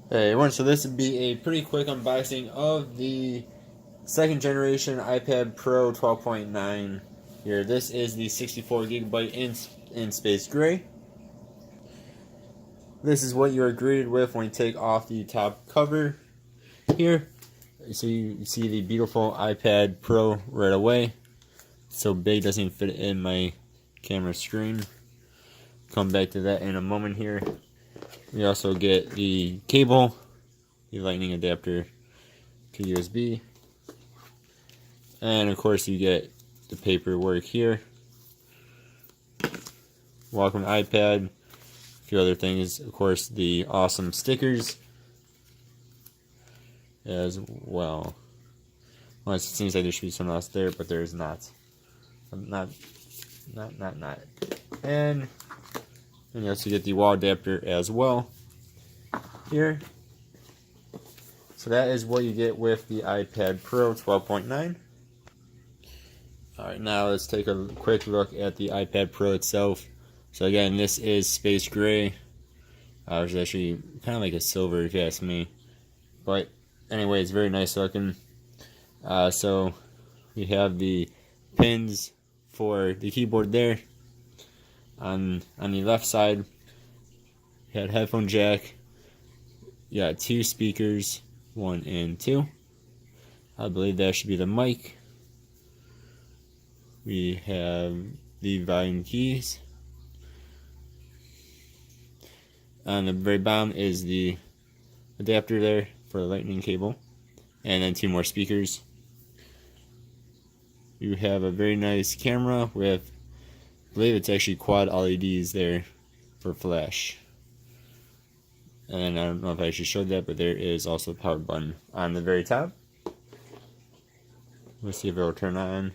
Hey everyone, so this would be a pretty quick unboxing of the second generation iPad Pro 12.9 here. This is the 64 gigabyte in space gray. This is what you are greeted with when you take off the top cover here. So you see the beautiful iPad Pro right away. It's so big, doesn't even fit in my camera screen. Come back to that in a moment here. We also get the cable, the lightning adapter to USB. And of course you get the paperwork here. Welcome to iPad. A few other things, of course, the awesome stickers as well. Well, it seems like there should be something else there, but there is not. Not. And you also get the wall adapter as well here. So that is what you get with the iPad Pro 12.9. Alright, now let's take a quick look at the iPad Pro itself. So again, this is space gray. Which is actually kind of like a silver if you ask me. But anyway, it's very nice looking. So we have the pins for the keyboard there. On the left side, you had headphone jack. You got two speakers, 1 and 2. I believe that should be the mic. We have the volume keys. On the very bottom is the adapter there for the lightning cable. And then 2 more speakers. You have a very nice camera with, I believe it's actually quad LEDs there for flash. And I don't know if I actually showed that, but there is also a power button on the very top. Let's see if it will turn on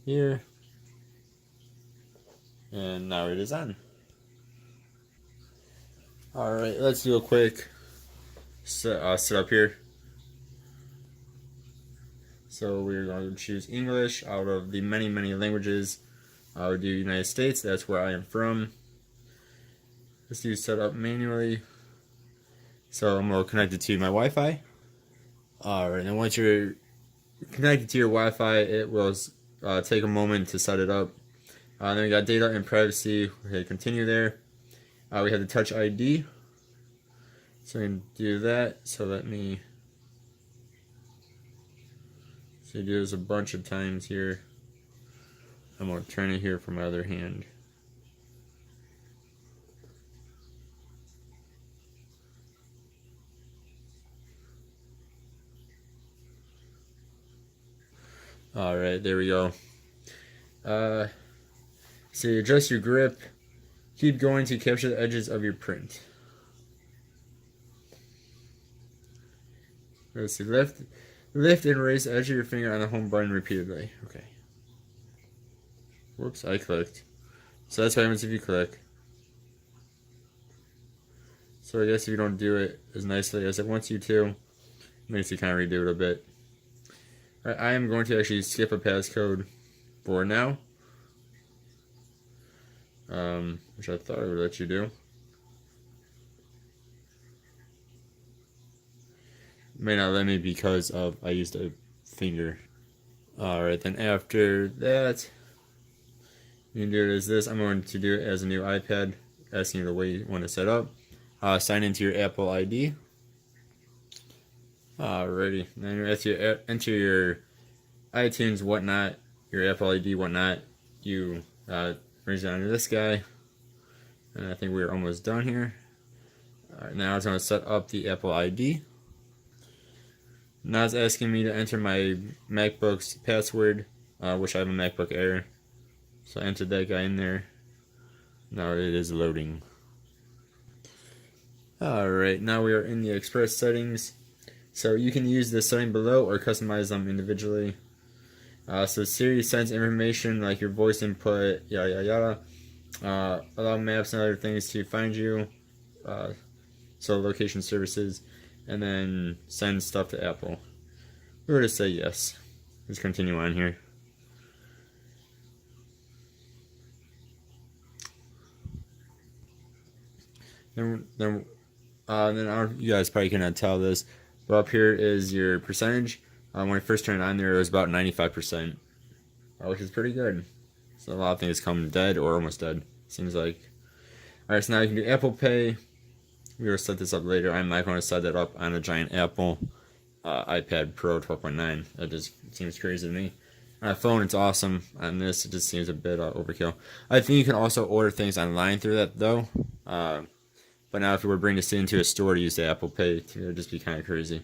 here. And now it is on. Alright, let's do a quick setup here. So we're going to choose English out of the many languages. I would do United States, that's where I am from. Let's do setup manually. So I'm going to connect it to my Wi-Fi. Alright, and once you're connected to your Wi-Fi, it will take a moment to set it up. Then we got data and privacy. We hit continue there. We have the Touch ID. So we can do that. So let me do this a bunch of times here. I'm going to turn it here from my other hand. Alright, there we go. So you adjust your grip. Keep going to capture the edges of your print. Let's see, lift and raise the edge of your finger on the home button repeatedly. Okay. Whoops, I clicked. So that's what happens if you click. So I guess if you don't do it as nicely as it wants you to, it makes you kind of redo it a bit. Alright, I am going to actually skip a passcode for now. Which I thought I would let you do. May not let me because of I used a finger. Alright, then after that, you can do it as this. I'm going to do it as a new iPad, asking you the way you want to set up. Sign into your Apple ID. Alrighty, then after you enter your iTunes whatnot, your Apple ID whatnot, you brings it onto this guy. And I think we're almost done here. Alright, now it's going to set up the Apple ID. Now it's asking me to enter my MacBook's password, which I have a MacBook Air. So I entered that guy in there. Now it is loading. Alright, now we are in the Express settings. So you can use the setting below or customize them individually. So Siri sends information like your voice input, yada yada yada. Allow maps and other things to find you. So location services. And then send stuff to Apple. We're going to say yes. Let's continue on here. Then Then you guys probably cannot tell this, but up here is your percentage. When I first turned it on there, it was about 95%, which is pretty good. So a lot of things come dead or almost dead, seems like. Alright, so now you can do Apple Pay. We will set this up later. I'm not going to set that up on a giant Apple iPad Pro 12.9. That just seems crazy to me. On a phone, it's awesome. On this, it just seems a bit overkill. I think you can also order things online through that, though. But now if we were bringing this into a store to use the Apple Pay, it would just be kind of crazy.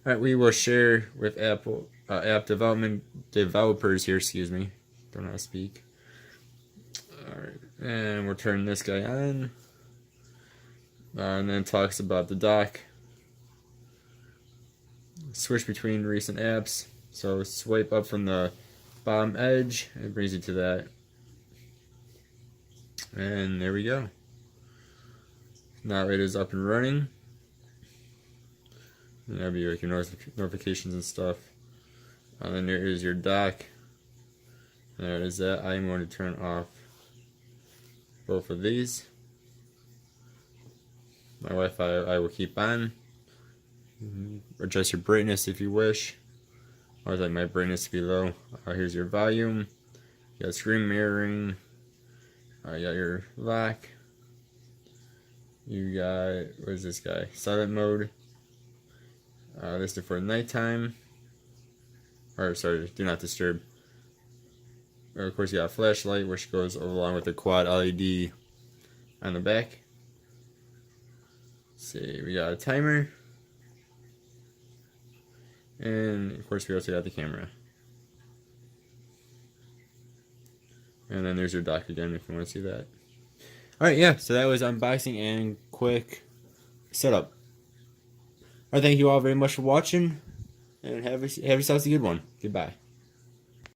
Alright, we will share with Apple app developers here, excuse me. Don't know how to speak. Alright, and we'll turn this guy on. And then it talks about the dock. Switch between recent apps. So swipe up from the bottom edge. It brings you to that. And there we go. Now it is up and running. And that'll be like your notifications and stuff. And then there is your dock. There is that. I'm going to turn off both of these. My Wi-Fi I will keep on. Adjust your brightness if you wish. I would like my brightness to be low. Here's your volume. You got screen mirroring. You got your lock. You got, what is this guy? Silent mode. This is for nighttime. Or sorry, do not disturb. Of course, you got a flashlight, which goes along with the quad LED on the back. Let's see, we got a timer. And of course, we also got the camera. And then there's your dock again if you want to see that. Alright, yeah, so that was unboxing and quick setup. Alright, thank you all very much for watching. And have yourselves a good one. Goodbye.